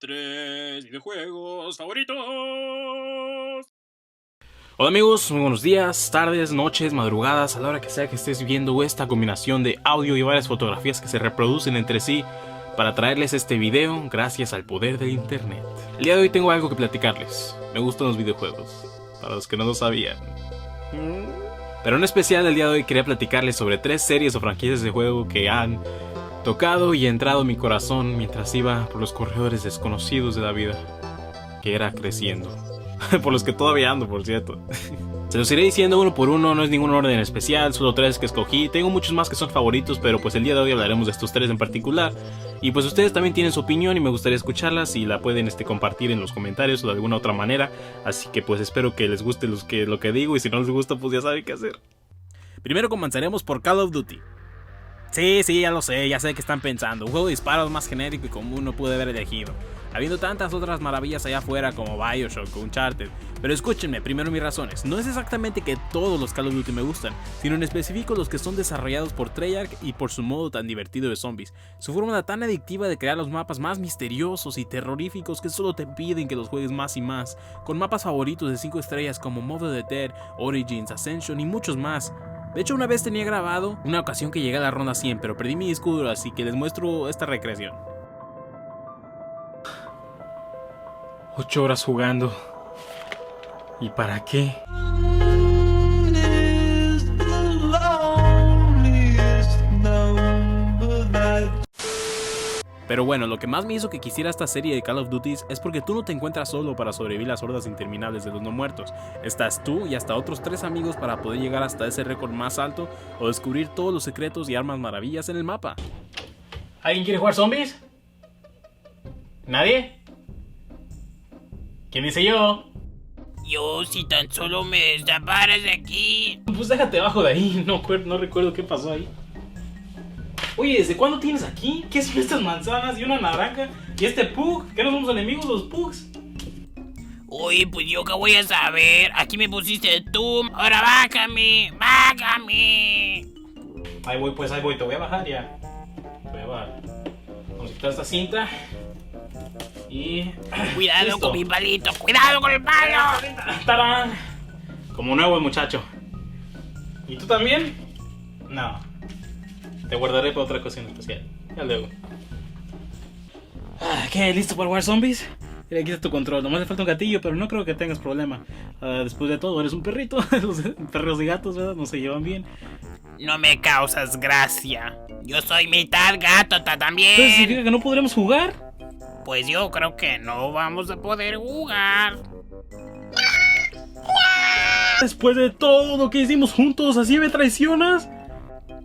Tres videojuegos favoritos. Hola amigos, muy buenos días, tardes, noches, madrugadas, a la hora que sea que estés viendo esta combinación de audio y varias fotografías que se reproducen entre sí para traerles este video gracias al poder del internet. El día de hoy tengo algo que platicarles. Me gustan los videojuegos, para los que no lo sabían. Pero en especial el día de hoy quería platicarles sobre 3 series o franquicias de juego que han tocado y entrado en mi corazón mientras iba por los corredores desconocidos de la vida, que era creciendo. Por los que todavía ando, por cierto. Se los iré diciendo uno por uno, no es ningún orden especial, solo 3 que escogí. Tengo muchos más que son favoritos, pero pues el día de hoy hablaremos de estos 3 en particular. Y pues ustedes también tienen su opinión y me gustaría escucharlas y la pueden compartir en los comentarios o de alguna otra manera. Así que pues espero que les guste lo que digo y si no les gusta pues ya saben qué hacer. Primero comenzaremos por Call of Duty. Sí, ya lo sé, ya sé que están pensando. Un juego de disparos más genérico y común no pude haber elegido, habiendo tantas otras maravillas allá afuera como Bioshock o Uncharted. Pero escúchenme, primero mis razones. No es exactamente que todos los Call of Duty me gustan, sino en específico los que son desarrollados por Treyarch y por su modo tan divertido de zombies. Su forma tan adictiva de crear los mapas más misteriosos y terroríficos que solo te piden que los juegues más y más, con mapas favoritos de 5 estrellas como Mother of the Dead, Origins, Ascension y muchos más. De hecho, una vez tenía grabado una ocasión que llegué a la ronda 100, pero perdí mi disco duro, así que les muestro esta recreación. 8 horas jugando. ¿Y para qué? Pero bueno, lo que más me hizo que quisiera esta serie de Call of Duty es porque tú no te encuentras solo para sobrevivir las hordas interminables de los no muertos. Estás tú y hasta otros 3 amigos para poder llegar hasta ese récord más alto o descubrir todos los secretos y armas maravillas en el mapa. ¿Alguien quiere jugar zombies? ¿Nadie? ¿Quién dice yo? Yo, si tan solo me destaparas de aquí. Pues déjate abajo de ahí, no recuerdo qué pasó ahí. Oye, ¿desde cuándo tienes aquí? ¿Qué son estas manzanas y una naranja? ¿Y este pug? ¿Qué no somos enemigos los pugs? Oye, pues yo qué voy a saber. Aquí me pusiste tú. Ahora bájame. Ahí voy, te voy a bajar ya. Voy a bajar. Vamos a quitar esta cinta. Y... Cuidado listo. con mi palito. Cuidado con el palo. ¡Tarán! Como nuevo el muchacho. ¿Y tú también? No. Te guardaré para otra ocasión especial. Ya luego. ¿Qué? ¿Listo para jugar zombies? Mira, aquí está tu control. Nomás le falta un gatillo, pero no creo que tengas problema. Después de todo, eres un perrito. Los perros y gatos, ¿verdad? No se llevan bien. No me causas gracia. Yo soy mitad gato también. ¿Entonces significa que no podremos jugar? Pues yo creo que no vamos a poder jugar. Después de todo lo que hicimos juntos, ¿así me traicionas?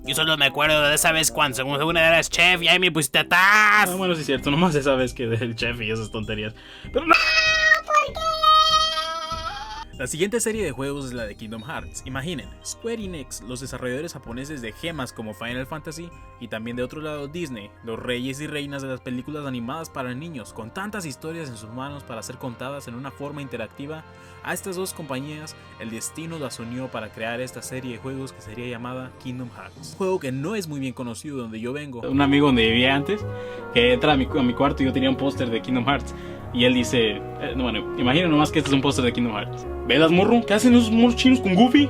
Yo solo me acuerdo de esa vez cuando según eras chef y ahí me pusiste atrás. Bueno, sí es cierto, nomás esa vez que del chef y esas tonterías. Pero no. La siguiente serie de juegos es la de Kingdom Hearts. Imaginen, Square Enix, los desarrolladores japoneses de gemas como Final Fantasy, y también de otro lado Disney, los reyes y reinas de las películas animadas para niños, con tantas historias en sus manos para ser contadas en una forma interactiva. A estas 2 compañías, el destino las unió para crear esta serie de juegos que sería llamada Kingdom Hearts. Un juego que no es muy bien conocido donde yo vengo. Un amigo donde vivía antes, que entra a mi cuarto y yo tenía un póster de Kingdom Hearts. Y él dice, bueno, imagina nomás que este es un póster de Kingdom Hearts. ¿Velas, morro? ¿Qué hacen esos monos chinos con Goofy?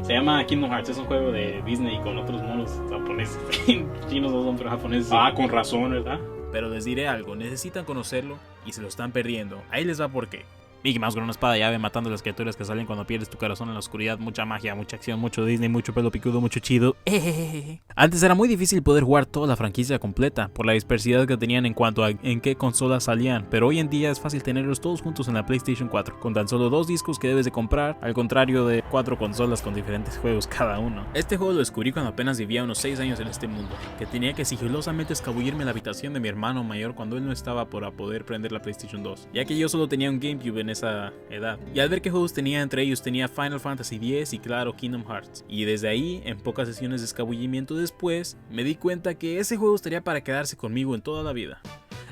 Se llama Kingdom Hearts, es un juego de Disney con otros monos japoneses. Chinos no son, pero japoneses. Con razón, ¿verdad? Pero les diré algo, necesitan conocerlo y se lo están perdiendo. Ahí les va por qué. Mickey Mouse con una espada llave matando a las criaturas que salen cuando pierdes tu corazón en la oscuridad. Mucha magia, mucha acción, mucho Disney, mucho pelo picudo, mucho chido. Antes era muy difícil poder jugar toda la franquicia completa por la dispersidad que tenían en cuanto a en qué consolas salían, pero hoy en día es fácil tenerlos todos juntos en la PlayStation 4 con tan solo 2 discos que debes de comprar, al contrario de 4 consolas con diferentes juegos cada uno. Este juego lo descubrí cuando apenas vivía unos 6 años en este mundo, que tenía que sigilosamente escabullirme en la habitación de mi hermano mayor cuando él no estaba para poder prender la PlayStation 2, ya que yo solo tenía un GameCube en esa edad. Y al ver qué juegos tenía entre ellos, tenía Final Fantasy X y claro Kingdom Hearts. Y desde ahí, en pocas sesiones de escabullimiento después, me di cuenta que ese juego estaría para quedarse conmigo en toda la vida.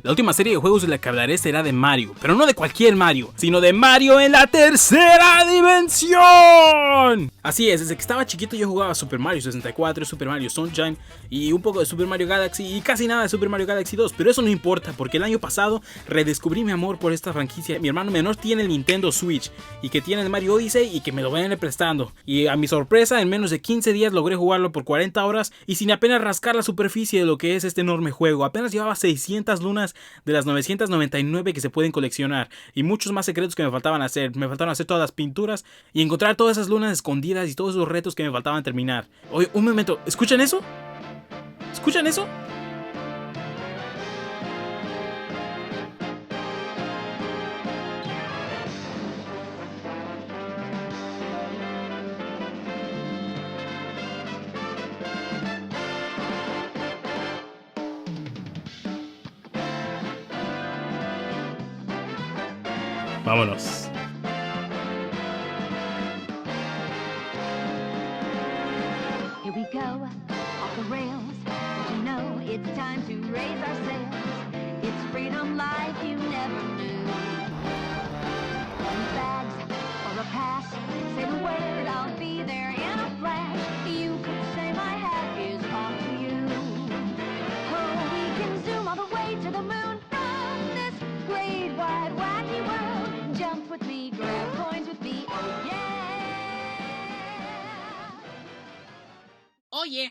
La última serie de juegos de la que hablaré será de Mario, pero no de cualquier Mario, sino de Mario en la tercera dimensión. Así es, desde que estaba chiquito yo jugaba Super Mario 64, Super Mario Sunshine y un poco de Super Mario Galaxy y casi nada de Super Mario Galaxy 2, pero eso no importa porque el año pasado redescubrí mi amor por esta franquicia. Mi hermano menor tiene el Nintendo Switch y que tiene el Mario Odyssey y que me lo viene prestando. Y a mi sorpresa, en menos de 15 días logré jugarlo por 40 horas y sin apenas rascar la superficie de lo que es este enorme juego. Apenas llevaba 600 lunas de las 999 que se pueden coleccionar y muchos más secretos que me faltaban hacer. Me faltaron hacer todas las pinturas y encontrar todas esas lunas escondidas y todos esos retos que me faltaban terminar. Oye, un momento, ¿escuchan eso? ¿Escuchan eso? Vámonos. Here we go, off the rails. You know it's time to raise our sails. It's freedom like you never knew. Bags or a pass, say the word, I'll be there in a flash. You could say my hat is off to you. Oh, we can zoom all the way to the moon from this great wide wacky world. Jump with me.